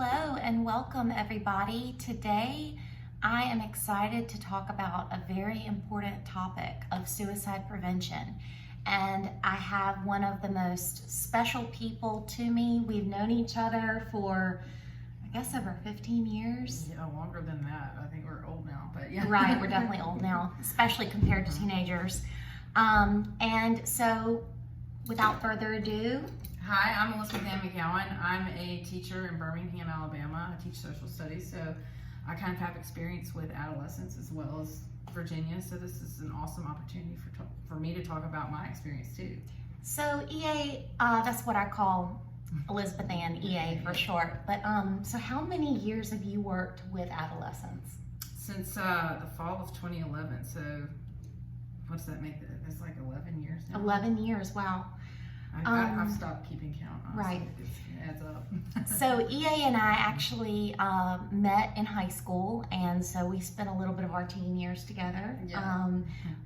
Hello and welcome everybody. Today I am excited to talk about a very important topic of suicide prevention. And I have one of the most special people to me. We've known each other for, I guess, over 15 years. Yeah, longer than that. I think we're old now, but yeah. Right, we're definitely old now, especially compared to teenagers. And so without further ado, Hi, I'm Elizabeth McGowin. I'm a teacher in Birmingham, Alabama. I teach social studies, so I kind of have experience with adolescents as well as Virginia. So this is an awesome opportunity for me to talk about my experience too. So EA, that's what I call Elizabeth Ann, EA for short. But so how many years have you worked with adolescents? Since the fall of 2011. So what's that make? That's like 11 years now. 11 years, wow. I've stopped keeping count, honestly. Right. It adds up. So EA and I actually met in high school, and so we spent a little bit of our teen years together. Yeah.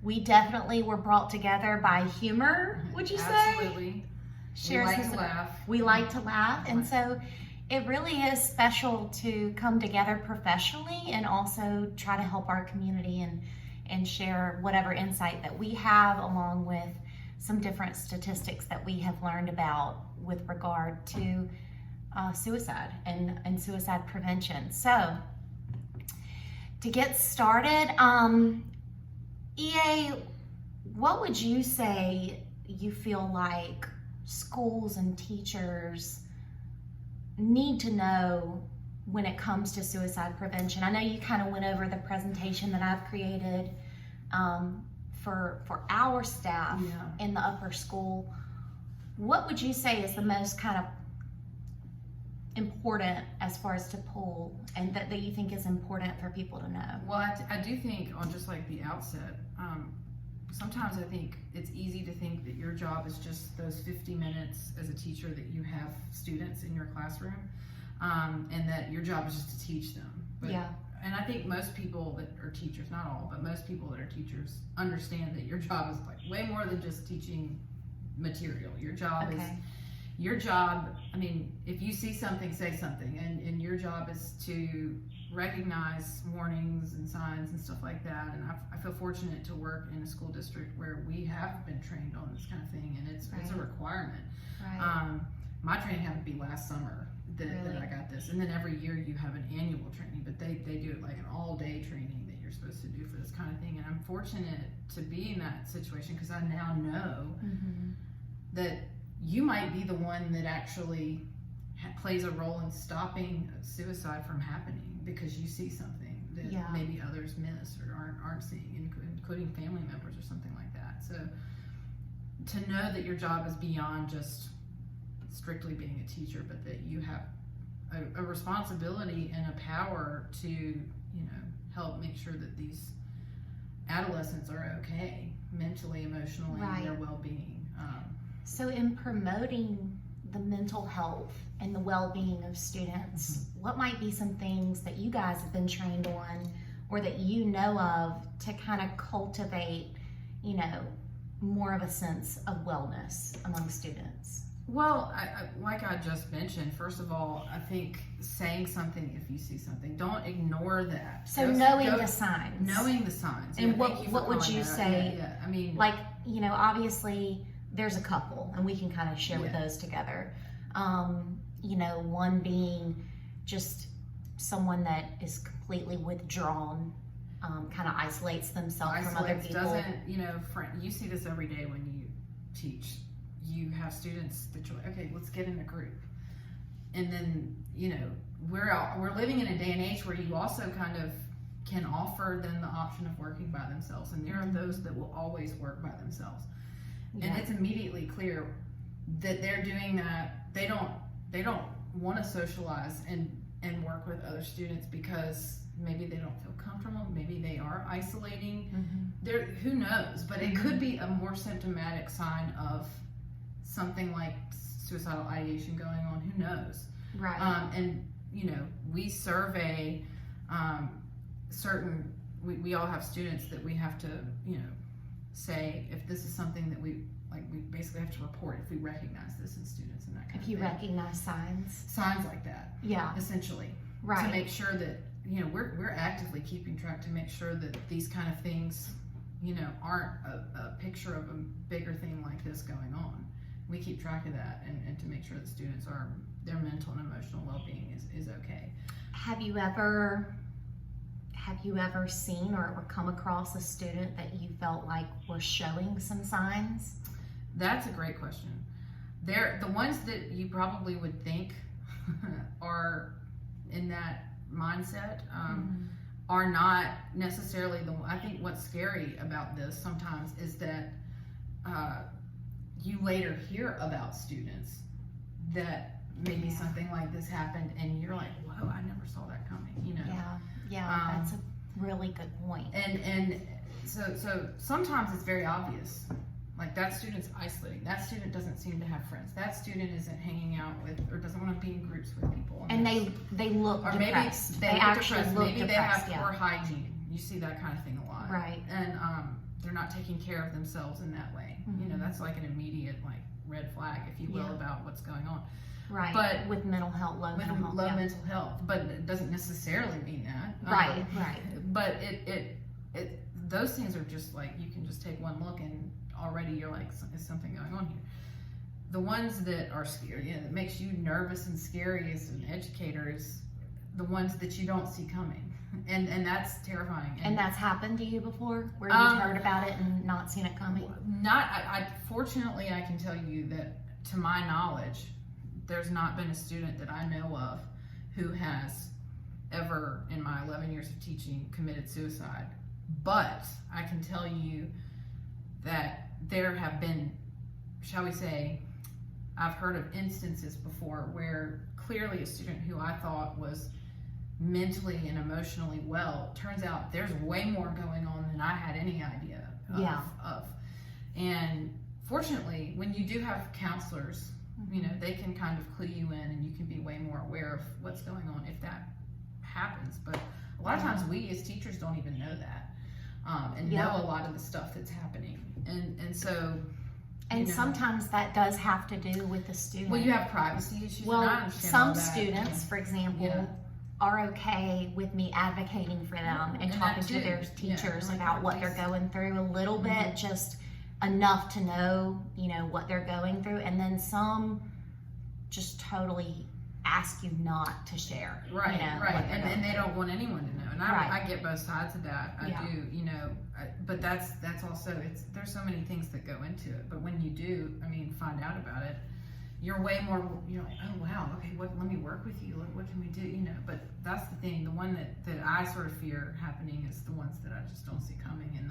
We definitely were brought together by humor, would you say? Absolutely. We like Shares to laugh. We like to laugh, and so it really is special to come together professionally and also try to help our community and share whatever insight that we have, along with some different statistics that we have learned about with regard to suicide and suicide prevention. So to get started, EA, what would you say you feel like schools and teachers need to know when it comes to suicide prevention? I know you kind of went over the presentation that I've created for our staff in the upper school. What would you say is the most kind of important as far as to pull, and that you think is important for people to know? Well, I do think on just like the outset, sometimes I think it's easy to think that your job is just those 50 minutes as a teacher that you have students in your classroom, and that your job is just to teach them. But, and I think most people that are teachers, not all, but most people that are teachers understand that your job is like way more than just teaching material. Your job I mean, if you see something, say something, and your job is to recognize warnings and signs and stuff like that. And I feel fortunate to work in a school district where we have been trained on this kind of thing, and it's a requirement. Right. My training happened to be last summer that I got this, and then every year you have an annual training, but they do it like an all-day training that you're supposed to do for this kind of thing. And I'm fortunate to be in that situation because I now know that you might be the one that actually plays a role in stopping suicide from happening because you see something that maybe others miss or aren't seeing, including family members or something like that. So to know that your job is beyond just strictly being a teacher, but that you have a responsibility and a power to, help make sure that these adolescents are okay mentally, emotionally, and their well-being. So in promoting the mental health and the well-being of students, what might be some things that you guys have been trained on or that you know of to kind of cultivate, more of a sense of wellness among students? Well, like I just mentioned, first of all, I think saying something if you see something, don't ignore that. So knowing the signs. Knowing the signs. And what would you say? Yeah. I mean, obviously there's a couple, and we can kind of share with those together. One being just someone that is completely withdrawn, kind of isolates themselves from other people. You see this every day when you teach. You have students that you're like, okay, let's get in a group. And then, we're living in a day and age where you also kind of can offer them the option of working by themselves. And there are those that will always work by themselves. And it's immediately clear that they're doing that. They don't want to socialize and work with other students because maybe they don't feel comfortable. Maybe they are isolating. Who knows? But it could be a more symptomatic sign of something like suicidal ideation going on. Who knows? Right. We survey we all have students that we have to say if this is something that we like we basically have to report if we recognize this in students and that kind of If you thing. recognize Signs like that, yeah, essentially, to right, make sure that, you know, we're actively keeping track to make sure that these kind of things, you know, aren't a picture of a bigger thing like this going on. We keep track of that, and to make sure that students are, their mental and emotional well-being is okay. Have you ever seen or come across a student that you felt like was showing some signs? That's a great question. They're the ones that you probably would think are in that mindset, are not necessarily I think what's scary about this sometimes is that you later hear about students that maybe something like this happened and you're like, whoa, I never saw that coming, you know? Yeah, that's a really good point. And so sometimes it's very obvious. Like, that student's isolating. That student doesn't seem to have friends. That student isn't hanging out with, or doesn't want to be in groups with people. And they look or depressed. Maybe they actually depressed. look Maybe depressed. they have poor hygiene. You see that kind of thing a lot. Right. And they're not taking care of themselves in that way. You know, that's like an immediate red flag, if you will, about what's going on. Right. But with mental health, low mental health. Low mental health, but it doesn't necessarily mean that. Right. But it those things are just like, you can just take one look and already you're like, is something going on here? The ones that are scary, you know, that makes you nervous and scary as an educator is the ones that you don't see coming. And that's terrifying. And that's happened to you before, where you've heard about it and not seen it coming? Fortunately, I can tell you that, to my knowledge, there's not been a student that I know of who has ever, in my 11 years of teaching, committed suicide. But I can tell you that there have been, shall we say, I've heard of instances before where clearly a student who I thought was mentally and emotionally well, turns out there's way more going on than I had any idea of. And fortunately, when you do have counselors, you know, they can kind of clue you in and you can be way more aware of what's going on if that happens. But a lot of times we as teachers don't even know that, and know a lot of the stuff that's happening. And so, and sometimes that does have to do with the student. Well, you have privacy issues. Well, and I understand some all that. students, for example, are okay with me advocating for them and talking to their teachers about what they're going through a little bit, just enough to know, you know, what they're going through. And then some just totally ask you not to share. Right, you know, right. And they don't want anyone to know. And I get both sides of that. I do, you know, but that's also, there's so many things that go into it. But when you do, find out about it, you're way more, you're like, oh wow, okay, let me work with you, what can we do, you know? But that's the thing, the one that I sort of fear happening is the ones that I just don't see coming, and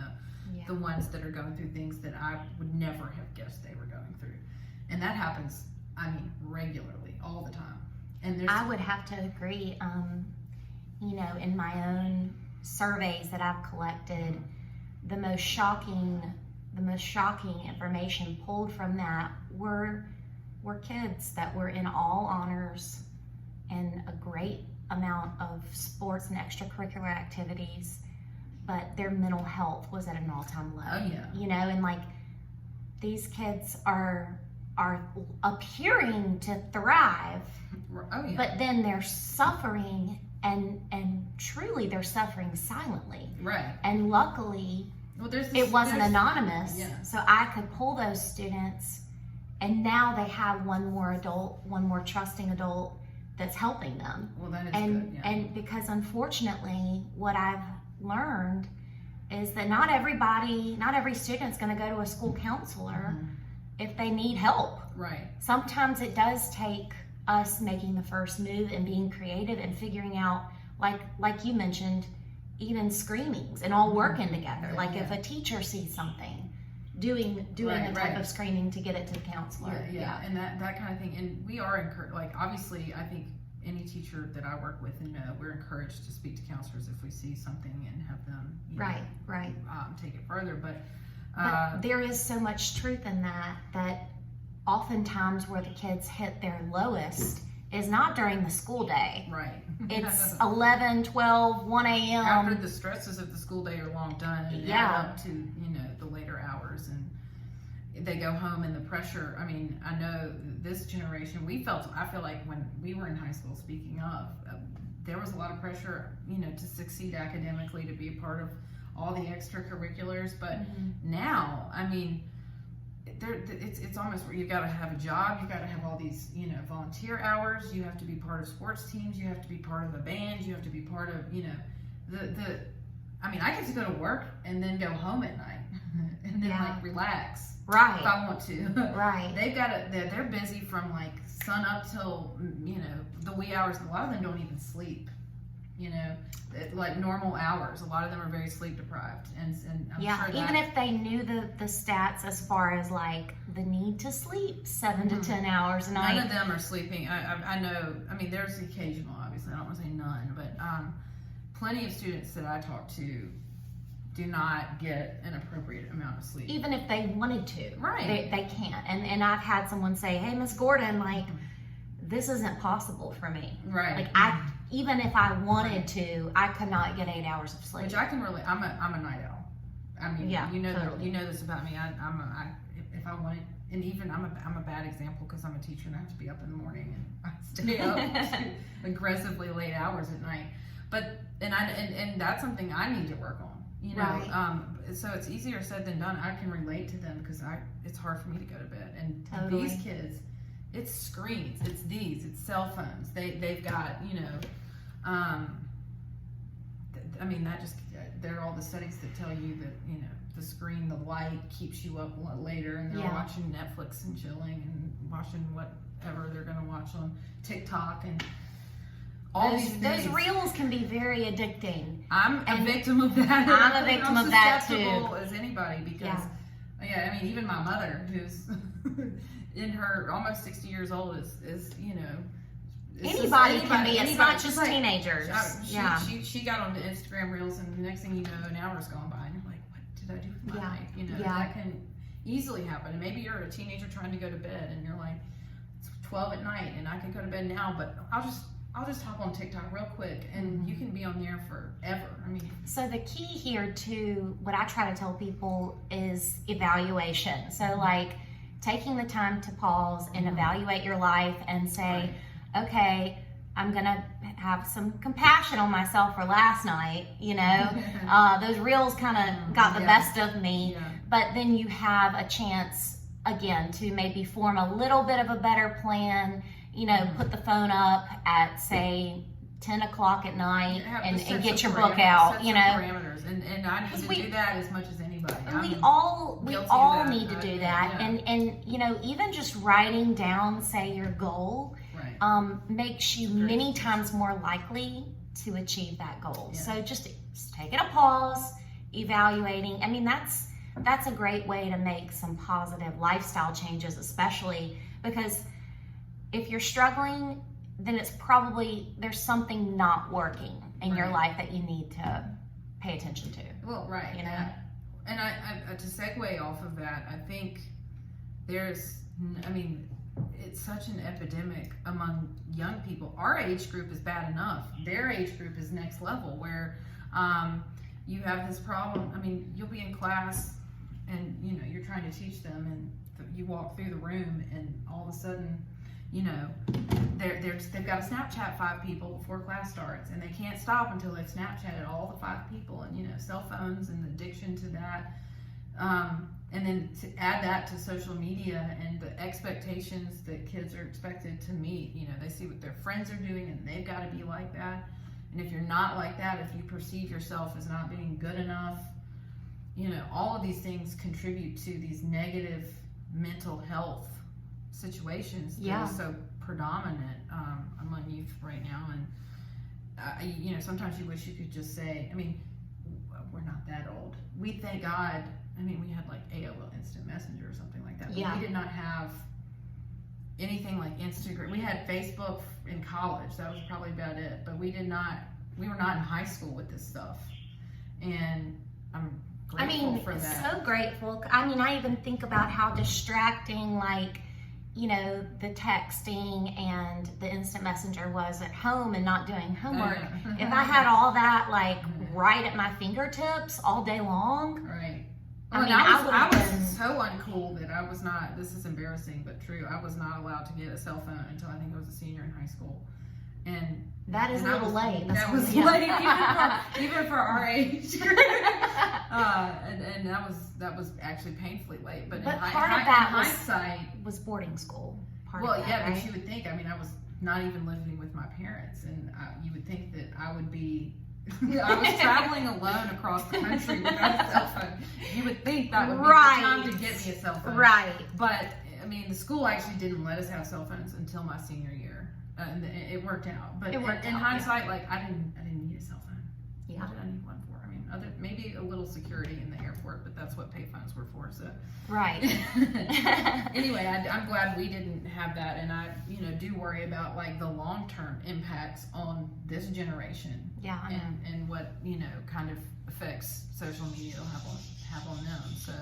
the ones that are going through things that I would never have guessed they were going through. And that happens, regularly, all the time. And I would have to agree, you know, in my own surveys that I've collected, the most shocking information pulled from that were kids that were in all honors and a great amount of sports and extracurricular activities, but their mental health was at an all-time low. Oh yeah. You know, and like, these kids are appearing to thrive, oh yeah, but then they're suffering, and truly they're suffering silently. Right. And luckily, it wasn't anonymous, so I could pull those students, and now they have one more trusting adult that's helping them. Well, that is good, yeah. And because unfortunately, what I've learned is that not every student's going to go to a school counselor if they need help. Right. Sometimes it does take us making the first move and being creative and figuring out, like you mentioned, even screenings and all working together. If a teacher sees something, doing the type of screening to get it to the counselor. Yeah. And that kind of thing. And we are encouraged, obviously, I think any teacher that I work with and know, we're encouraged to speak to counselors if we see something and have them take it further. But there is so much truth in that oftentimes where the kids hit their lowest is not during the school day. Right. It's 11, 12, 1 a.m. After the stresses of the school day are long done and add up to, the later hours. And they go home and the pressure. I mean, I know this generation, I feel like when we were in high school, speaking of, there was a lot of pressure, to succeed academically, to be a part of all the extracurriculars. But now, I mean, it's almost where you got to have a job, you got to have all these, volunteer hours, you have to be part of sports teams, you have to be part of a band, you have to be part of, I mean, I get to go to work and then go home at night and then like relax. Right. If I want to. Right. They're busy from like sun up till, the wee hours. A lot of them don't even sleep, like normal hours. A lot of them are very sleep deprived. And I'm sure that, even if they knew the stats as far as like the need to sleep 7 to 10 hours a night. None of them are sleeping. I know, I mean, there's occasional, obviously. I don't want to say none, but plenty of students that I talk to do not get an appropriate amount of sleep. Even if they wanted to. Right. They can't. And I've had someone say, hey, Miss Gordon, like, this isn't possible for me. Right. Like, even if I wanted to, I could not get 8 hours of sleep. Which I can really, I'm a night owl. I mean, totally. you know this about me. If I wanted, and even I'm a bad example because I'm a teacher and I have to be up in the morning and I stay up to aggressively late hours at night. But and that's something I need to work on. Right. So it's easier said than done. I can relate to them because it's hard for me to go to bed. And Totally. these kids, it's screens, it's cell phones. They've got, I mean, there are all the studies that tell you that, the screen, the light keeps you up later, and they're watching Netflix and chilling and watching whatever they're going to watch on TikTok and all these things. Those reels can be very addicting. I'm a victim of that. I'm a victim of that too. Susceptible as anybody because, I mean, even my mother, who's in her almost 60 years old, is Anybody can be. It's not just teenagers. She got onto Instagram Reels, and the next thing you know, an hour's gone by, and you're like, what did I do with my life? That can easily happen. And maybe you're a teenager trying to go to bed, and you're like, it's 12 at night, and I can go to bed now, but I'll just hop on TikTok real quick, and you can be on there forever. I mean, so the key here to what I try to tell people is evaluation. So like taking the time to pause and evaluate your life and say, okay, I'm gonna have some compassion on myself for last night. Those reels kind of got the best of me, but then you have a chance again to maybe form a little bit of a better plan. Put the phone up at, say, 10 o'clock at night and get your book out, parameters. And I need to do that as much as anybody. We all need to do that. And even just writing down, say, your goal, makes you many times more likely to achieve that goal. Yeah. So just taking a pause, evaluating. I mean, that's a great way to make some positive lifestyle changes, especially because if you're struggling, then it's probably there's something not working in your life that you need to pay attention to. Well, right. And I to segue off of that, I think it's such an epidemic among young people. Our age group is bad enough. Their age group is next level, where you have this problem. I mean, you'll be in class and you're trying to teach them, and you walk through the room, and all of a sudden, they've got to Snapchat 5 people before class starts, and they can't stop until they've Snapchatted all the 5 people, and cell phones and the addiction to that. And then to add that to social media and the expectations that kids are expected to meet, they see what their friends are doing and they've got to be like that. And if you're not like that, if you perceive yourself as not being good enough, all of these things contribute to these negative mental health situations that are so predominant among youth right now. And, sometimes you wish you could just say, I mean, we're not that old. We thank God. I mean, we had like AOL Instant Messenger or something like that. But we did not have anything like Instagram. We had Facebook in college. That was probably about it. But we were not in high school with this stuff. And I'm grateful for that. So grateful. I mean, I even think about how distracting, like, the texting and the instant messenger was at home and not doing homework. If I had all that, like, right at my fingertips all day long, Well, I I was so uncool that I was not, this is embarrassing but true, I was not allowed to get a cell phone until I think I was a senior in high school. And that is a little late. That was late, even for our age. And that was actually painfully late. But part in of that hindsight was boarding school. Well, of that, yeah, right? but you would think, I mean, I was not even living with my parents, and you would think that I would be, I was traveling alone across the country without a cell phone. You would think that would be the time to get me a cell phone. Right. But, I mean, the school actually didn't let us have cell phones until my senior year. And it worked out. But in hindsight, like, I didn't need a cell phone. Yeah. What did I need one for? I mean, maybe a little security in the airport, but that's what payphones were for, so. Right. Anyway, I'm glad we didn't have that, and I, do worry about, like, the long-term impacts on this generation. Yeah, I know. And what, kind of effects social media will have on them, so.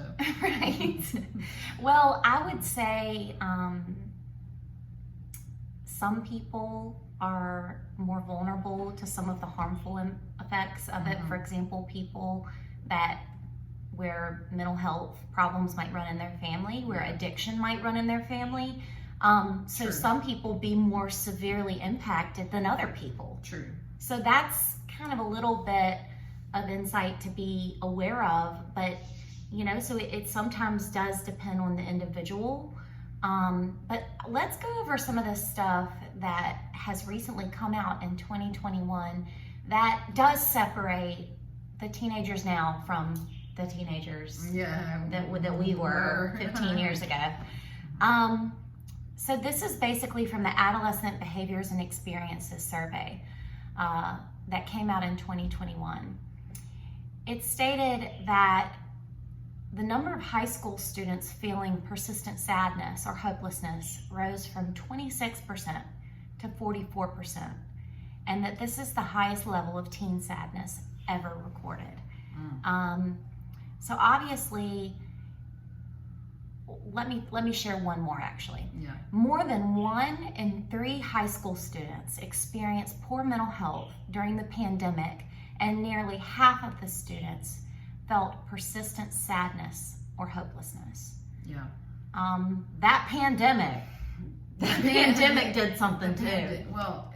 Right. Well, I would say some people are more vulnerable to some of the harmful effects of it. For example, people where mental health problems might run in their family, where addiction might run in their family. So True. Some people be more severely impacted than other people. True. So that's kind of a little bit of insight to be aware of, but so it sometimes does depend on the individual. But let's go over some of the stuff that has recently come out in 2021 that does separate the teenagers now from the teenagers that we were 15 years ago. So this is basically from the Adolescent Behaviors and Experiences Survey that came out in 2021. It stated that the number of high school students feeling persistent sadness or hopelessness rose from 26% to 44%, and that this is the highest level of teen sadness ever recorded. So obviously, let me share one more actually. Yeah. More than 1 in 3 high school students experienced poor mental health during the pandemic, and nearly half of the students felt persistent sadness or hopelessness. Yeah. That pandemic did something too. Well,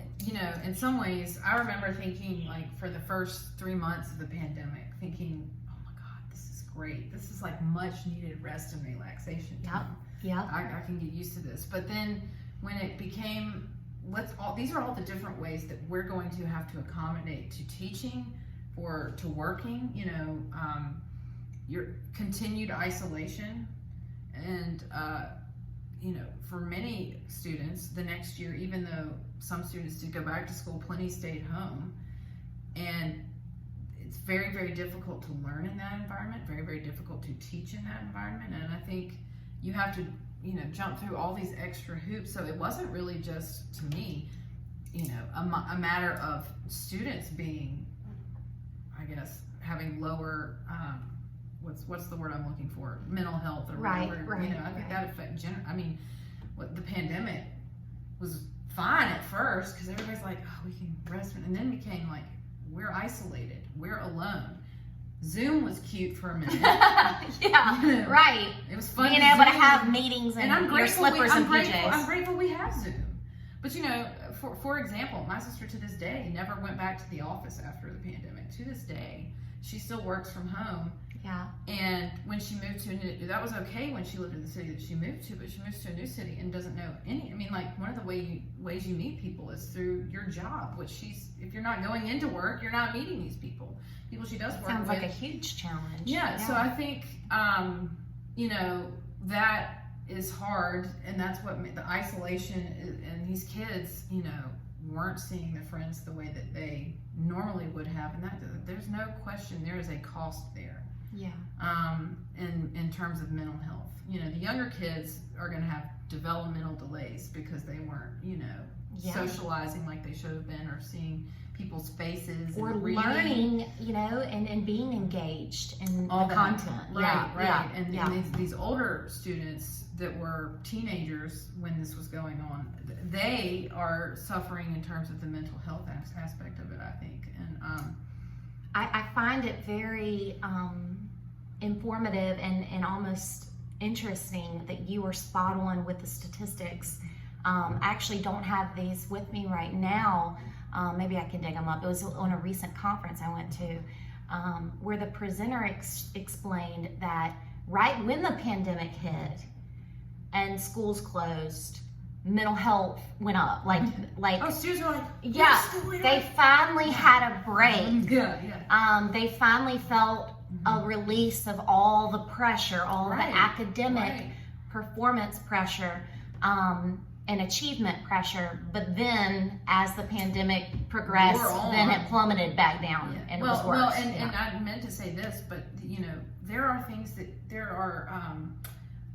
in some ways, I remember thinking, like, for the first 3 months of the pandemic, thinking, oh my God, this is great. This is like much needed rest and relaxation time. Yeah. I can get used to this. But then when it became, these are all the different ways that we're going to have to accommodate to teaching or to working, your continued isolation. And, for many students, the next year, even though some students did go back to school, plenty stayed home. And it's very, very difficult to learn in that environment, very, very difficult to teach in that environment. And I think you have to, jump through all these extra hoops. So it wasn't really just, to me, a matter of students being, I guess, having lower, what's the word I'm looking for? Mental health or whatever. Right. I think that affect the pandemic was fine at first because everybody's like, oh, we can rest, and then became like, we're isolated, we're alone. Zoom was cute for a minute. Yeah, right. It was fun being able to have meetings and I'm your grateful slippers and PJs. I'm grateful we have Zoom. But for example, my sister to this day never went back to the office after the pandemic. To this day, she still works from home. Yeah. And when she moved to that was okay when she lived in the city that she moved to, but she moves to a new city and doesn't know one of the ways you meet people is through your job, which if you're not going into work, you're not meeting these people she does work with. Sounds like a huge challenge. Yeah. So I think, that is hard, and that's what the isolation and these kids, weren't seeing their friends the way that they normally would have, and that there's no question there is a cost there. Yeah. In terms of mental health, the younger kids are going to have developmental delays because they weren't, socializing like they should have been, or seeing people's faces, or and reading. learning, and being engaged in All the that. content. Right. Yeah. And these older students that were teenagers when this was going on, they are suffering in terms of the mental health aspect of it, I think. And I find it very informative and almost interesting that you were spot on with the statistics. I actually don't have these with me right now. Maybe I can dig them up. It was on a recent conference I went to where the presenter explained that right when the pandemic hit and schools closed, mental health went up. Like Oh, students were like, yeah, they finally had a break. Yeah. They finally felt a release of all the pressure, all the Right. academic performance pressure, and achievement pressure. But then, as the pandemic progressed, then it plummeted back down, and it was worse. Well, and I meant to say this, but there are things there are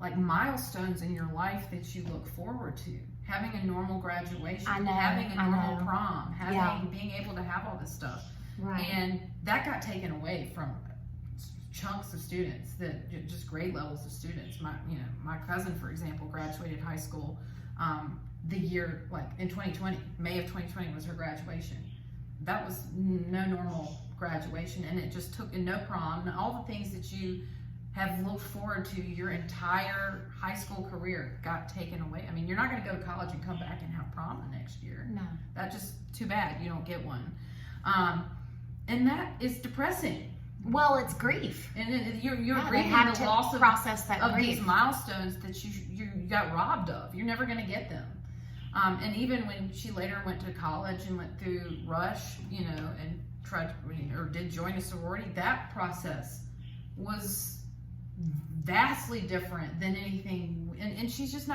like milestones in your life that you look forward to. Having a normal graduation, having a normal prom, being able to have all this stuff. Right. And that got taken away from chunks of students, just grade levels of students. My cousin, for example, graduated high school the year, like in 2020, May of 2020 was her graduation. That was no normal graduation, and it just took, and no prom, and all the things that you have looked forward to your entire high school career got taken away. I mean, you're not going to go to college and come back and have prom the next year. No. That's just too bad. You don't get one. And that is depressing. Well, it's grief. And you're They grieving have the to loss process that of grief. these milestones that you got robbed of. You're never going to get them. And even when she later went to college and went through Rush, and did join a sorority, that process was vastly different than anything. And she's just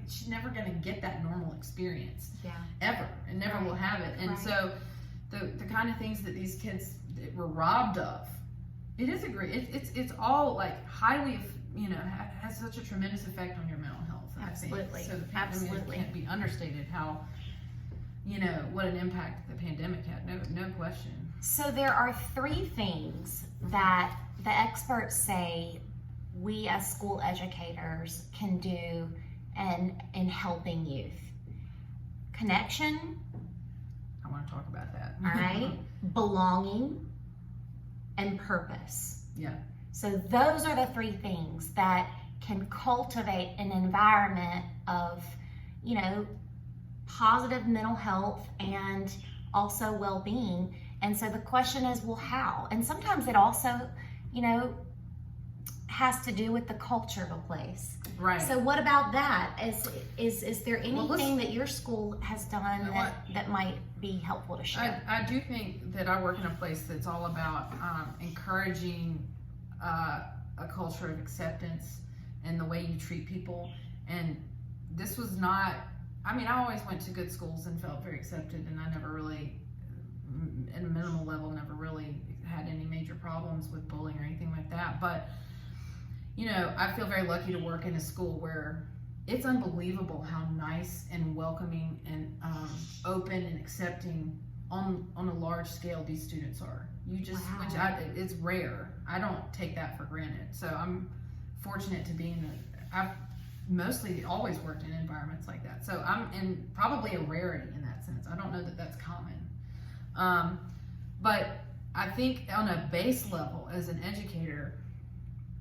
she's never going to get that normal experience. Yeah. Ever. And never will have it. And so the kind of things that these kids were robbed of, it is it's all like highly, has such a tremendous effect on your mental health. Absolutely. I think. So the pandemic can't be understated how, what an impact the pandemic had. No question. So there are 3 things that the experts say we as school educators can do in helping youth. Connection. I want to talk about that. All right. Belonging and purpose. Yeah. So those are the 3 things that can cultivate an environment of, positive mental health and also well-being. And so the question is, well, how? And sometimes it also, has to do with the culture of a place. Right. So what about that? Is there anything that your school has done that might be helpful to share? I do think that I work in a place that's all about encouraging a culture of acceptance and the way you treat people. And this was not, I always went to good schools and felt very accepted, and I never really, at a minimal level, never really had any major problems with bullying or anything like that. But I feel very lucky to work in a school where it's unbelievable how nice and welcoming and open and accepting on a large scale these students are. It's rare. I don't take that for granted. So I'm fortunate to be I've mostly always worked in environments like that. So I'm in probably a rarity in that sense. I don't know that that's common. But I think on a base level as an educator,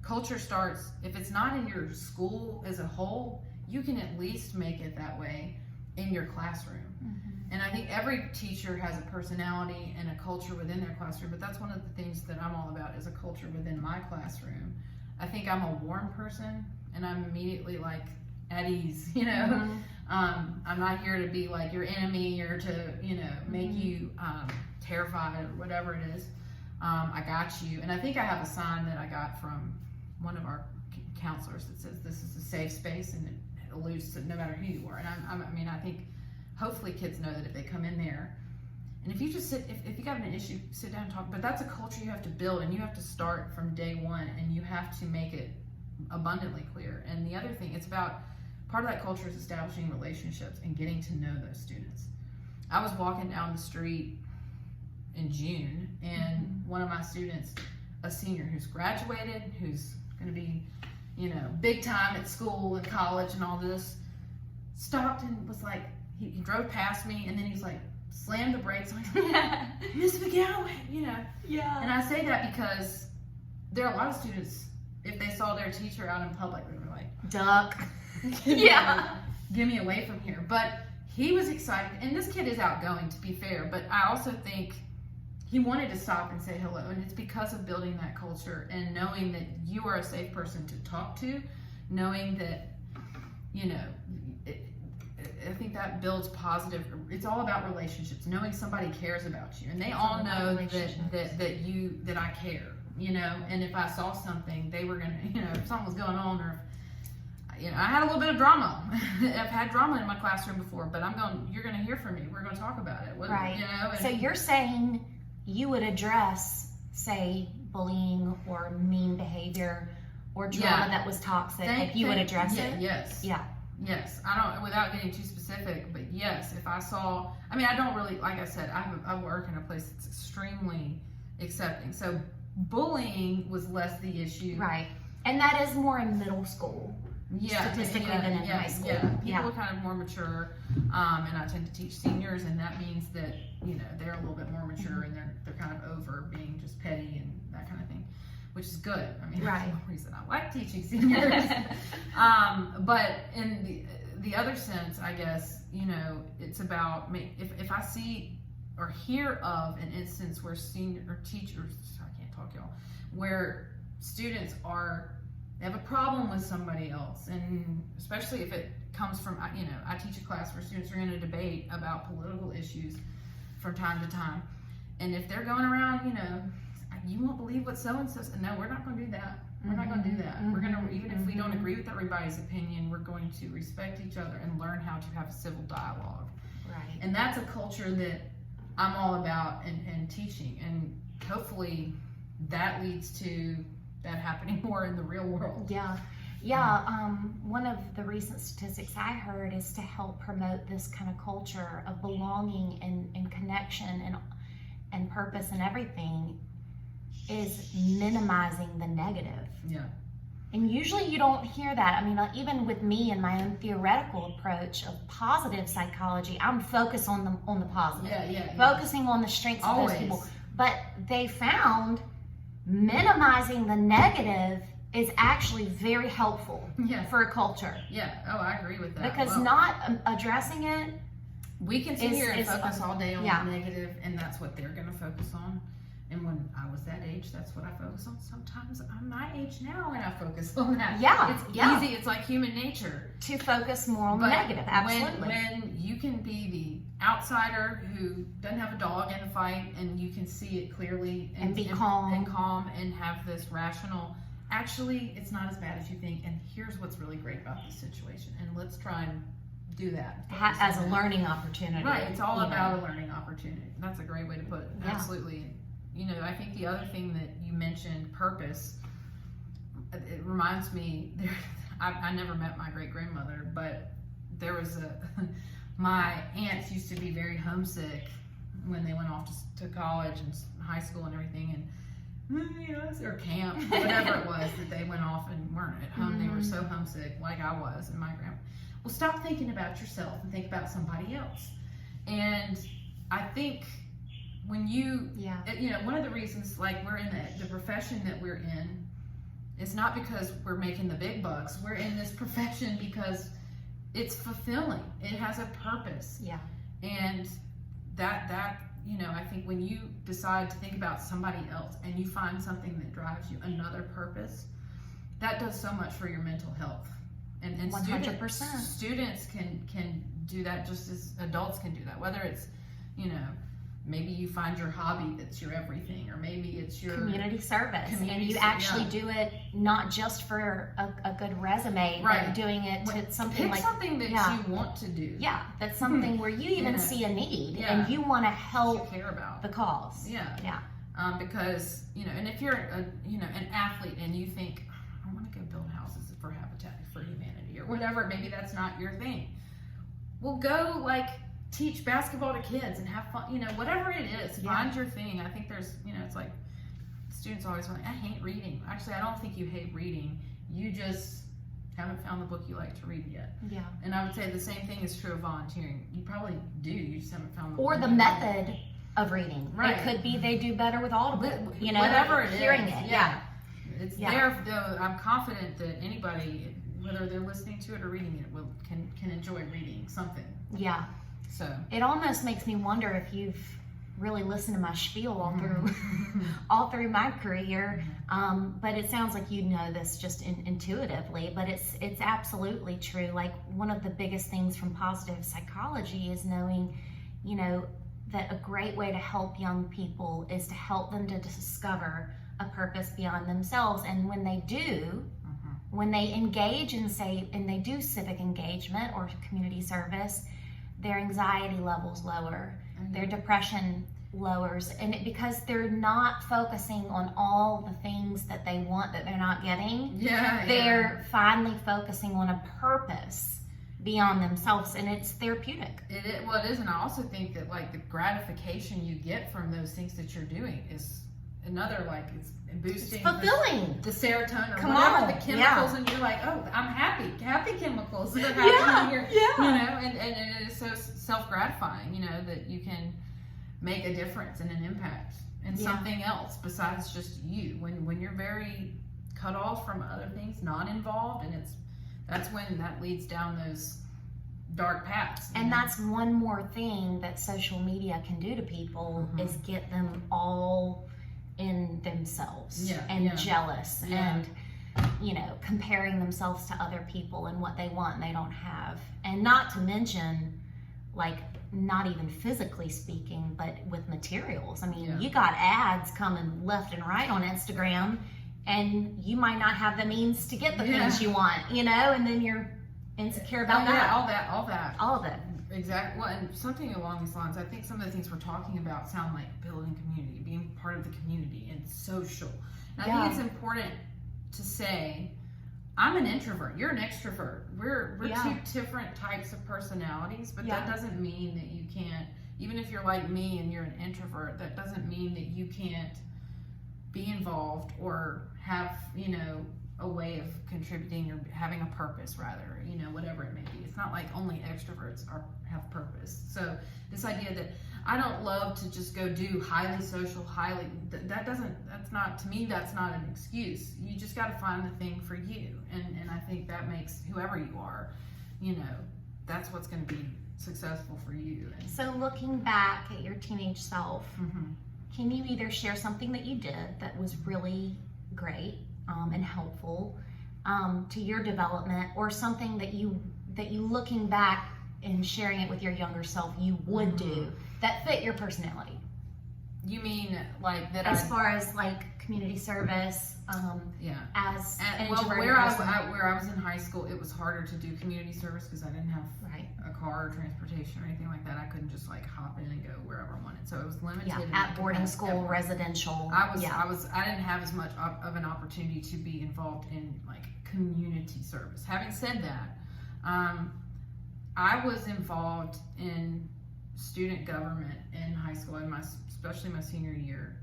culture starts, if it's not in your school as a whole, you can at least make it that way in your classroom. Mm-hmm. And I think every teacher has a personality and a culture within their classroom, but that's one of the things that I'm all about, is a culture within my classroom. I think I'm a warm person, and I'm immediately like at ease, Mm-hmm. I'm not here to be like your enemy or to, make you terrified or whatever it is. I got you. And I think I have a sign that I got from one of our counselors that says this is a safe space, and it alludes to no matter who you are. And I think hopefully kids know that if they come in there, and if you just if you got an issue, sit down and talk. But that's a culture you have to build, and you have to start from day one, and you have to make it abundantly clear. And the other thing, it's about, part of that culture is establishing relationships and getting to know those students. I was walking down the street in June, and one of my students, a senior who's graduated, who's going to be, big time at school and college and all this, stopped and was like, he drove past me, and then he's like, slammed the brakes on me. Miss McGowin, Yeah. And I say that because there are a lot of students if they saw their teacher out in public, they were like, duck. Get me away from here. But he was excited, and this kid is outgoing, to be fair, but I also think he wanted to stop and say hello, and it's because of building that culture and knowing that you are a safe person to talk to, knowing that, you know, I think that builds positive. It's all about relationships, knowing somebody cares about you, and they all know that I care, you know. And if I saw something, they were gonna, you know, if something was going on, or you know, I had a little bit of drama. I've had drama in my classroom before, but you're gonna hear from me. We're gonna talk about it, right? You know. So you're saying you would address, say, bullying or mean behavior or drama that was toxic. If you would address it, yes, yeah. Yes, I don't, without getting too specific, but yes, if I saw, I mean, I don't really, like I said, I work in a place that's extremely accepting. So bullying was less the issue. Right. And that is more in middle school. Statistically than in high school. People are kind of more mature, and I tend to teach seniors, and that means that, you know, they're a little bit more mature, and they're kind of over being just petty and that kind of thing, which is good. I mean, that's one reason I like teaching seniors. But in the other sense, I guess, you know, it's about if I see or hear of an instance where senior or teachers, I can't talk, y'all, where students they have a problem with somebody else, and especially if it comes from, you know, I teach a class where students are in a debate about political issues from time to time, and if they're going around, you know, you won't believe what so-and-so said. No, we're not going to do that. We're not going to do that. We're going to, even if we don't agree with everybody's opinion, we're going to respect each other and learn how to have a civil dialogue. Right. And that's a culture that I'm all about and teaching, and hopefully that leads to that happening more in the real world. One of the recent statistics I heard is to help promote this kind of culture of belonging and connection and purpose and everything is minimizing the negative. Yeah. And usually you don't hear that. I mean, even with me and my own theoretical approach of positive psychology, I'm focused on the positive. Focusing on the strengths of those people. But they found minimizing the negative is actually very helpful for a culture. Yeah. Oh, I agree with that. Because not addressing it, we can sit here and focus all day on the negative, and that's what they're going to focus on. And when I was that age, that's what I focus on. Sometimes I'm my age now, and I focus on that. It's easy. It's like human nature to focus more on the negative. Absolutely. When you can be the outsider who doesn't have a dog in the fight, and you can see it clearly, and be calm and have this rational. Actually, it's not as bad as you think. And here's what's really great about this situation. And let's try and do that as a learning opportunity. Right. It's all about a learning opportunity. That's a great way to put it. Yeah. Absolutely. You know, I think the other thing that you mentioned, purpose, it reminds me, I never met my great-grandmother, but there was my aunts used to be very homesick when they went off to college and high school and everything, and, you know, or camp, whatever it was that they went off and weren't at home. They were so homesick, like I was, and my grandma. Well, stop thinking about yourself and think about somebody else. And I think when you know, one of the reasons, like, we're in the profession that we're in, it's not because we're making the big bucks. We're in this profession because it's fulfilling. It has a purpose. Yeah. And that, you know, I think when you decide to think about somebody else and you find something that drives you, another purpose, that does so much for your mental health. And 100%. Students can do that just as adults can do that. Whether it's, you know, maybe you find your hobby that's your everything, or maybe it's your community service, and you actually do it not just for a good resume, but doing it to something like something that you want to do. Yeah, that's something where you even see a need and you want to help care about the cause. Because, you know, and if you're an athlete and you think, I want to go build houses for Habitat for Humanity or whatever, maybe that's not your thing. Well, go teach basketball to kids and have fun, you know, whatever it is, find your thing. I think there's, you know, it's like students always like, I hate reading. Actually, I don't think you hate reading. You just haven't found the book you like to read yet. Yeah. And I would say the same thing is true of volunteering. You probably do. You just haven't found the book. Or the method of reading. Right. It could be they do better with Audible, you know, whatever it hearing is. it. Yeah. It's Yeah. there, though. I'm confident that anybody, whether they're listening to it or reading it, can enjoy reading something. Yeah. So It almost makes me wonder if you've really listened to my spiel all through my career. But it sounds like you know this just intuitively, but it's absolutely true. Like, one of the biggest things from positive psychology is knowing, that a great way to help young people is to help them to discover a purpose beyond themselves. And when they do, when they engage and they do civic engagement or community service, their anxiety levels lower, their depression lowers, and because they're not focusing on all the things that they want that they're not getting. They're finally focusing on a purpose beyond themselves, and it's therapeutic. It is, and I also think that like the gratification you get from those things that you're doing is another, like, it's boosting, it's fulfilling the serotonin or Come whatever on. the chemicals, and you're like, oh, I'm happy chemicals that are happening here, and it is so self-gratifying, that you can make a difference and an impact and something else besides just you. When you're very cut off from other things, not involved, and that's when that leads down those dark paths. And that's one more thing that social media can do to people is get them all in themselves and jealous and comparing themselves to other people and what they want and they don't have. And not to mention, like, not even physically speaking, but with materials. I mean, you got ads coming left and right on Instagram, and you might not have the means to get the things you want, and then you're insecure about that. All of it. Exactly. Well, and something along these lines, I think some of the things we're talking about sound like building community, being part of the community, and social. And I think it's important to say, I'm an introvert, you're an extrovert. We're two different types of personalities, but that doesn't mean that you can't, even if you're like me and you're an introvert, that doesn't mean that you can't be involved or have, a way of contributing or having a purpose, rather, whatever it may be. It's not like only extroverts have purpose. So this idea that I don't love to just go do highly social, that's not, to me, that's not an excuse. You just got to find the thing for you. And I think that makes whoever you are, that's what's going to be successful for you. So looking back at your teenage self, can you either share something that you did that was really great and helpful to your development, or something that you looking back and sharing it with your younger self you would do that fit your personality? You mean like that? As far as like community service, as an introverted where person. I was in high school, it was harder to do community service because I didn't have a car or transportation or anything like that. I couldn't just like hop in and go wherever I wanted, so it was limited. At boarding school, residential. I didn't have as much of an opportunity to be involved in like community service. Having said that, I was involved in student government in high school, especially my senior year,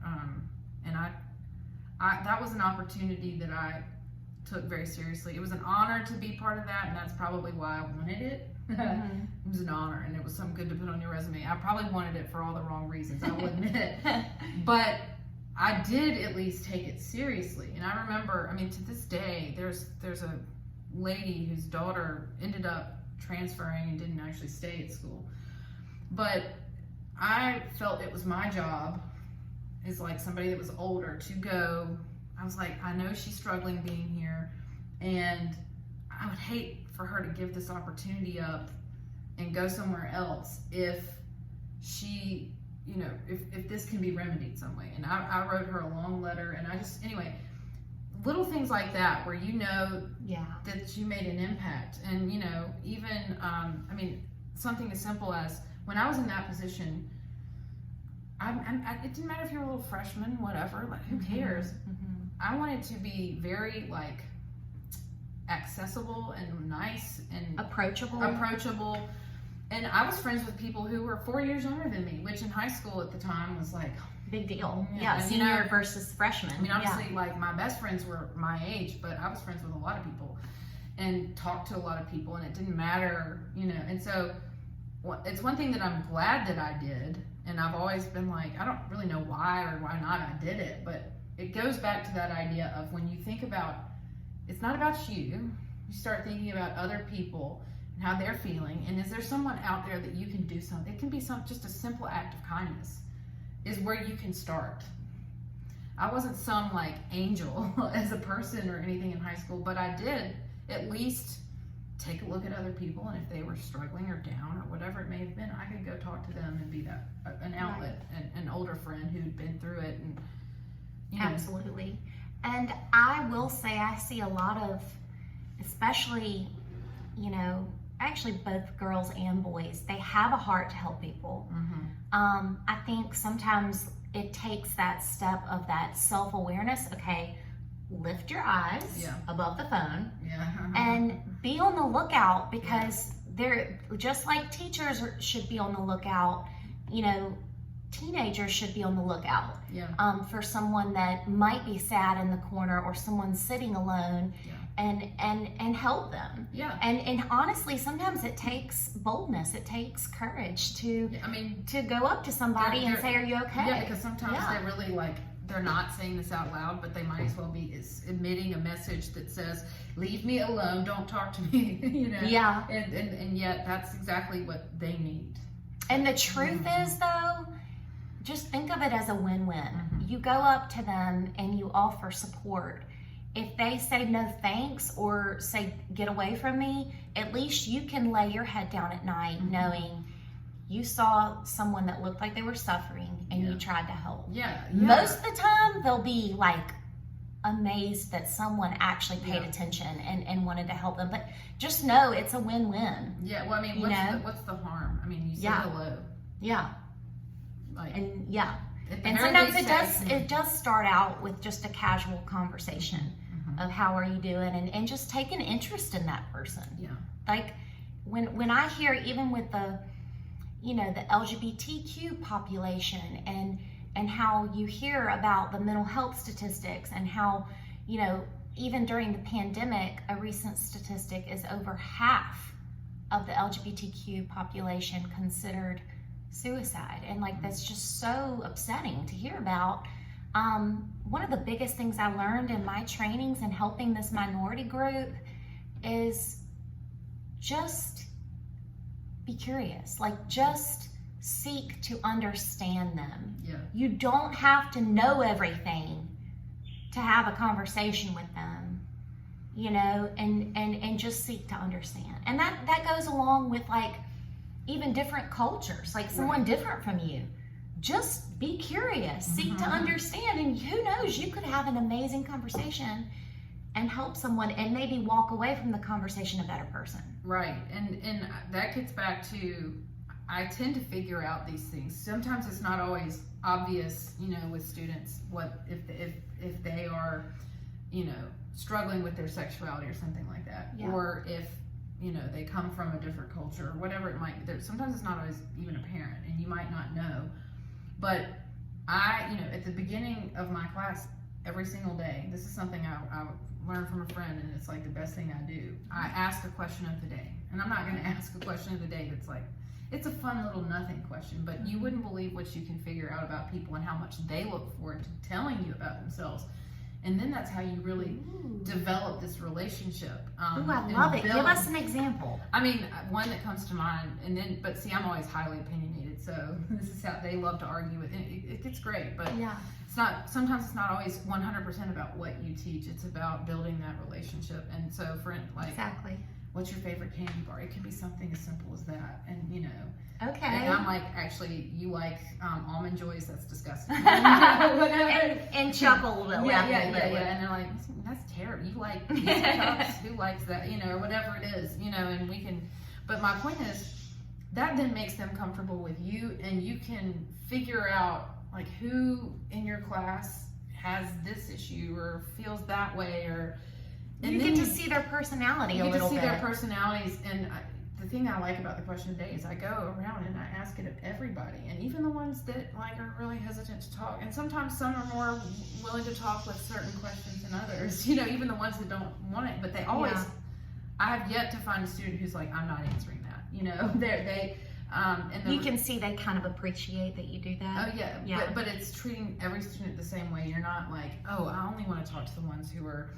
and I that was an opportunity that I took very seriously. It was an honor to be part of that, and that's probably why I wanted it. It was an honor, and it was something good to put on your resume. I probably wanted it for all the wrong reasons, I will admit, but I did at least take it seriously. And I remember, to this day, there's a lady whose daughter ended up transferring and didn't actually stay at school, but I felt it was my job, as like somebody that was older, to go. I was like, I know she's struggling being here, and I would hate for her to give this opportunity up and go somewhere else if she, if this can be remedied some way. And I wrote her a long letter, and anyway, little things like that where that you made an impact. And even something as simple as when I was in that position, it didn't matter if you were a little freshman, whatever, like who cares? I wanted to be very like accessible and nice and approachable. And I was friends with people who were 4 years younger than me, which in high school at the time was like big deal. Senior versus freshman. Obviously, like my best friends were my age, but I was friends with a lot of people and talked to a lot of people, and it didn't matter, And so it's one thing that I'm glad that I did, and I've always been like, I don't really know why or why not I did it, but it goes back to that idea of when you think about, it's not about you start thinking about other people and how they're feeling, and is there someone out there that you can do something? It can be just a simple act of kindness is where you can start. I wasn't some like angel as a person or anything in high school, but I did at least take a look at other people, and if they were struggling or down or whatever it may have been, I could go talk to them and be that an outlet, and an older friend who'd been through it. And Absolutely. And I will say I see a lot of, especially, actually both girls and boys, they have a heart to help people. I think sometimes it takes that step of that self-awareness. Okay, lift your eyes above the phone and be on the lookout, because they're just like teachers should be on the lookout. Teenagers should be on the lookout for someone that might be sad in the corner, or someone sitting alone, and help them. And honestly, sometimes it takes boldness, it takes courage to go up to somebody and say, "Are you okay?" Yeah, because sometimes they're really like, they're not saying this out loud, but they might as well be emitting a message that says, "Leave me alone, don't talk to me." And yet that's exactly what they need. And the truth is, though, just think of it as a win-win. You go up to them and you offer support. If they say no thanks or say get away from me, at least you can lay your head down at night knowing you saw someone that looked like they were suffering and you tried to help. Most of the time they'll be like amazed that someone actually paid attention and wanted to help them. But just know it's a win-win. What's the harm? You say hello. And sometimes it does start out with just a casual conversation of how are you doing, and just take an interest in that person. Like when I hear, even with the the LGBTQ population, and how you hear about the mental health statistics, and how even during the pandemic, a recent statistic is over half of the LGBTQ population considered suicide, and that's just so upsetting to hear about. One of the biggest things I learned in my trainings and helping this minority group is just be curious. Just seek to understand them. You don't have to know everything to have a conversation with them, and just seek to understand. And that goes along with even different cultures, someone different from you. Just be curious, seek to understand, and who knows, you could have an amazing conversation and help someone, and maybe walk away from the conversation a better person. Right, and that gets back to, I tend to figure out these things. Sometimes it's not always obvious, with students, what if they are, struggling with their sexuality or something like that, or if they come from a different culture or whatever it might be. Sometimes it's not always even apparent, and you might not know. But at the beginning of my class, every single day, this is something I learned from a friend, and it's the best thing I do. I ask a question of the day, and I'm not going to ask a question of the day that's it's a fun little nothing question, but you wouldn't believe what you can figure out about people and how much they look forward to telling you about themselves. And then that's how you really develop this relationship. I love it. Give us an example. One that comes to mind, but see, I'm always highly opinionated, so this is how they love to argue with it. It gets great, but sometimes it's not always 100% about what you teach. It's about building that relationship. And so, exactly. What's your favorite candy bar? It can be something as simple as that. And okay. And I'm actually, you like Almond Joys? That's disgusting. and chuckle a little. Yeah. And they're like, that's terrible. You like pizza cups? Who likes that? Or whatever it is. And we can. But my point is, that then makes them comfortable with you, and you can figure out who in your class has this issue or feels that way, or. And you get to see their personality a little bit. You get to see their personalities, and the thing I like about the question of the day is I go around and I ask it of everybody, and even the ones that are really hesitant to talk. And sometimes some are more willing to talk with certain questions than others. Even the ones that don't want it, but they always. I have yet to find a student who's I'm not answering that. You can see they kind of appreciate that you do that. Oh yeah. But it's treating every student the same way. You're not like, oh, I only want to talk to the ones who are,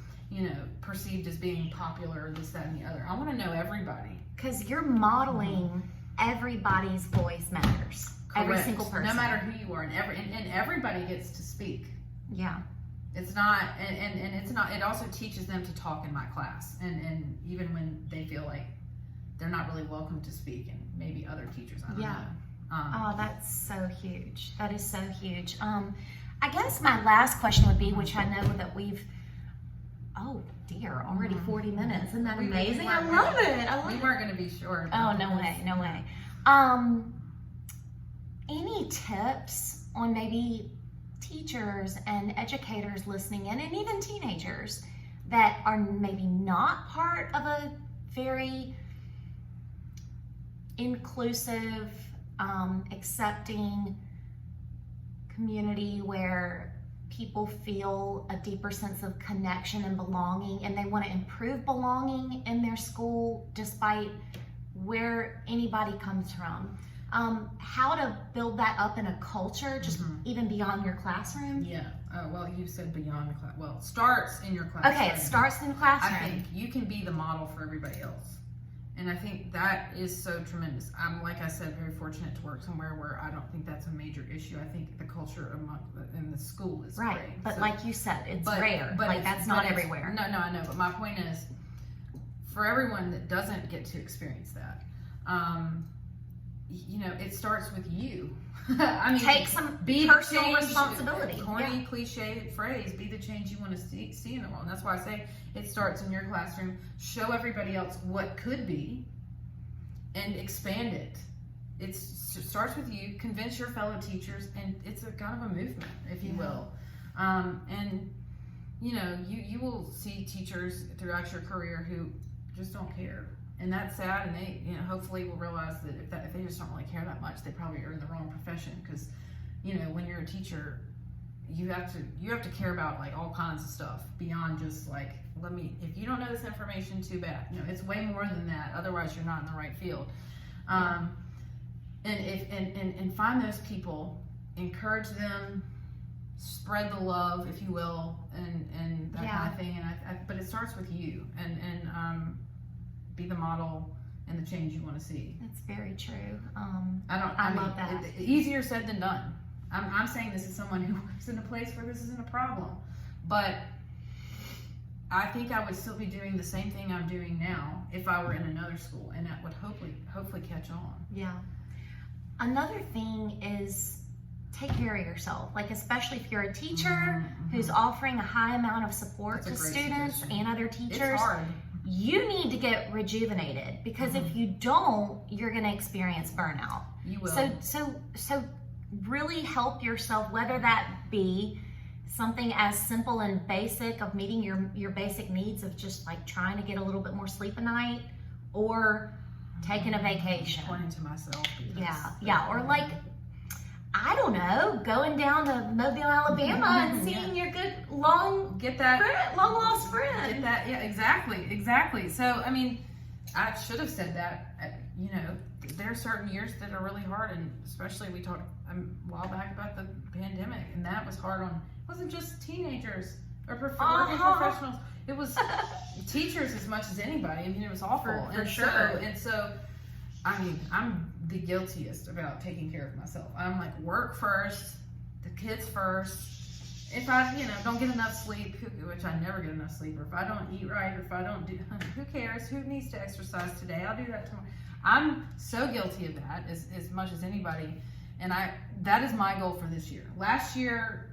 perceived as being popular, this, that, and the other. I want to know everybody. Because you're modeling everybody's voice matters. Correct. Every single person. No matter who you are, and everybody gets to speak. Yeah. It's not, and it's not, it also teaches them to talk in my class. And even when they feel like they're not really welcome to speak, and maybe other teachers, I don't know. Oh, that's so huge. That is so huge. I guess my last question would be, which I know that we've, oh dear, already 40 minutes. Isn't that amazing? I love it. We weren't going to be short. Oh, no way. Any tips on maybe teachers and educators listening in, and even teenagers that are maybe not part of a very inclusive, accepting community where people feel a deeper sense of connection and belonging, and they want to improve belonging in their school despite where anybody comes from? How to build that up in a culture, just even beyond your classroom? Yeah. Well, you said beyond the class. Well, it starts in your classroom. Okay, it starts in the classroom. I think you can be the model for everybody else. And I think that is so tremendous. I'm, like I said, very fortunate to work somewhere where I don't think that's a major issue. I think the culture in the school is right. great. But so, like you said, it's rare. But like that's not everywhere. No, I know. But my point is, for everyone that doesn't get to experience that, it starts with you. I mean, take some personal responsibility. Corny, cliche phrase, be the change you want to see in the world. And that's why I say it starts in your classroom. Show everybody else what could be and expand it. It starts with you. Convince your fellow teachers, and it's a kind of a movement, if you will. And you will see teachers throughout your career who just don't care. And that's sad, and they, hopefully will realize that if they just don't really care that much, they probably are in the wrong profession. Because, when you're a teacher, you have to care about like all kinds of stuff beyond just like, if you don't know this information, too bad. It's way more than that. Otherwise, you're not in the right field. And find those people, encourage them, spread the love, if you will, and that kind of thing. But it starts with you, and be the model and the change you want to see. That's very true. I love that. Easier said than done. I'm saying this as someone who works in a place where this isn't a problem, but I think I would still be doing the same thing I'm doing now if I were in another school, and that would hopefully catch on. Yeah. Another thing is take care of yourself. Like, especially if you're a teacher who's offering a high amount of support to students and other teachers. It's hard. You need to get rejuvenated, because if you don't, you're going to experience burnout. You will. So really help yourself, whether that be something as simple and basic of meeting your basic needs of just like trying to get a little bit more sleep a night, or taking a vacation. Pointing to myself. Yeah. Or like, I don't know, going down to Mobile, Alabama and seeing your good long lost friend. Get that, yeah, exactly. So, I mean, I should have said that. There are certain years that are really hard, and especially we talked a while back about the pandemic, and that was hard on, it wasn't just teenagers or working professionals. It was teachers as much as anybody. I mean, it was awful. For sure. So, I mean, I'm the guiltiest about taking care of myself. I'm like, work first, the kids first. If I, don't get enough sleep, which I never get enough sleep, or if I don't eat right, or if I don't do, who cares? Who needs to exercise today? I'll do that tomorrow. I'm so guilty of that as much as anybody. And that is my goal for this year. Last year,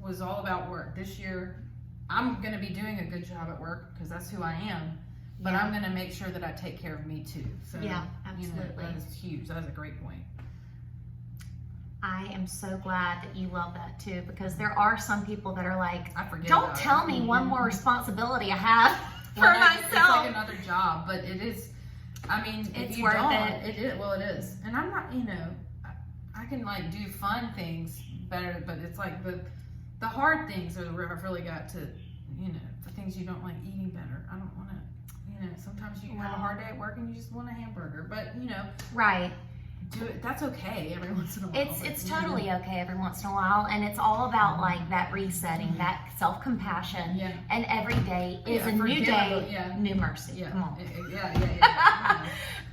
was all about work. This year, I'm going to be doing a good job at work because that's who I am. But I'm going to make sure that I take care of me too. So, yeah, absolutely. That is huge. That is a great point. I am so glad that you love that too, because there are some people that are like, don't tell me one more responsibility I have for myself. It's like another job, but it is, I mean, it's if you worth don't, it. It is, well, it is. And I'm not, I can like do fun things better, but it's like the hard things are where I've really got to, the things you don't like, eating better. I don't want to, sometimes you have a hard day at work and you just want a hamburger, but Right. do it. That's okay every once in a while. It's totally okay every once in a while, and it's all about like that resetting, that self-compassion, Yeah. and every day is a new forgivable, day, new mercy. Yeah. Come on. Yeah.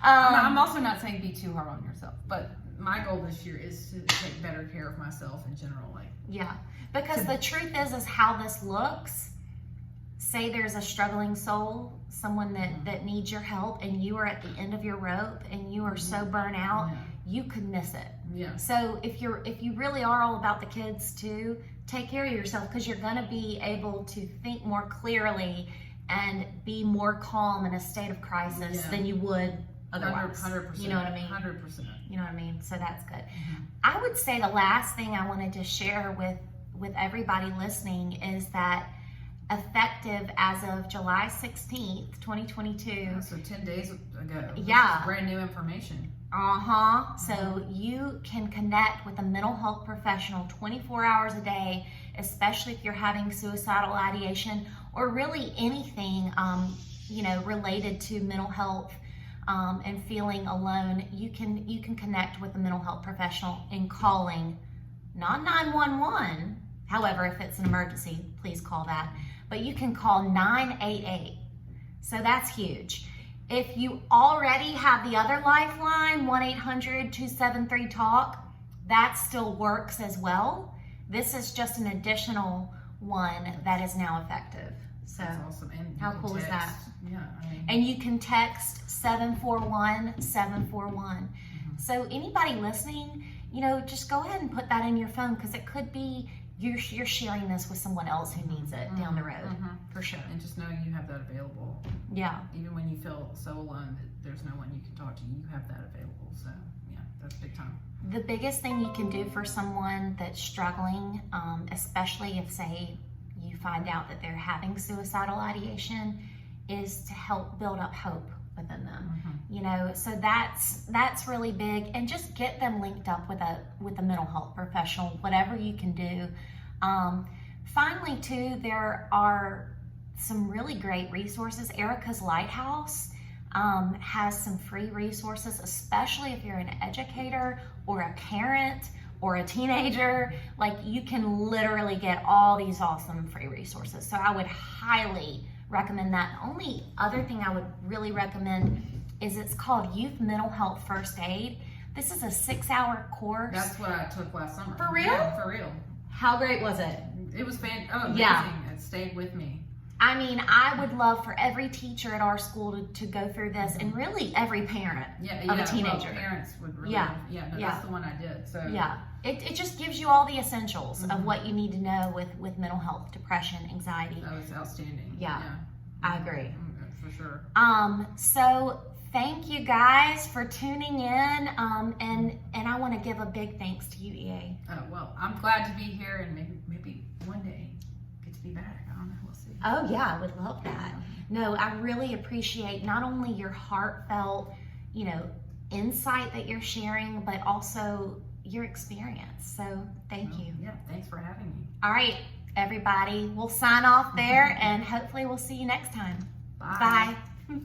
I'm also not saying be too hard on yourself, but my goal this year is to take better care of myself in general. Like, yeah, because the truth is how this looks. Say there's a struggling soul, someone that needs your help, and you are at the end of your rope, and you are so burnt out, you could miss it. Yeah. So if you really are all about the kids too, take care of yourself, because you're going to be able to think more clearly and be more calm in a state of crisis than you would otherwise. 100%. You know what I mean? 100%. You know what I mean? So that's good. I would say the last thing I wanted to share with everybody listening is that effective as of July 16th, 2022. So 10 days ago. Yeah. This is brand new information. So you can connect with a mental health professional 24 hours a day, especially if you're having suicidal ideation or really anything, related to mental health and feeling alone. You can connect with a mental health professional in calling, not 911. However, if it's an emergency, please call that. But you can call 988. So that's huge. If you already have the other lifeline, 1-800-273-TALK, that still works as well. This is just an additional one that is now effective. So that's awesome. And how cool is that? Yeah, and you can text 741-741. So anybody listening, just go ahead and put that in your phone, because it could be you're sharing this with someone else who needs it down the road, for sure. And just knowing you have that available. Yeah. Even when you feel so alone that there's no one you can talk to, you have that available. So yeah, that's big time. The biggest thing you can do for someone that's struggling, especially if, say, you find out that they're having suicidal ideation, is to help build up hope within them. So that's really big, and just get them linked up with a mental health professional, whatever you can do. Finally, too, there are some really great resources. Erica's Lighthouse has some free resources, especially if you're an educator or a parent or a teenager. Like, you can literally get all these awesome free resources. So I would highly recommend that. The only other thing I would really recommend is it's called Youth Mental Health First Aid. This is a 6-hour course. That's what I took last summer. For real? Yeah, for real. How great was it? It was amazing. Yeah. It stayed with me. I mean, I would love for every teacher at our school to go through this, and really every parent of a teenager. Well, parents would really. That's the one I did. So yeah, it just gives you all the essentials of what you need to know with mental health, depression, anxiety. That was outstanding. Yeah. I agree. For sure. So thank you guys for tuning in, and I want to give a big thanks to you, EA. Well, I'm glad to be here, and maybe one day get to be back. I don't know. We'll see. Oh yeah, I would love that. No, I really appreciate not only your heartfelt, insight that you're sharing, but also your experience. So thank you. Yeah, thanks for having me. All right, everybody, we'll sign off there, and hopefully we'll see you next time. Bye. Bye.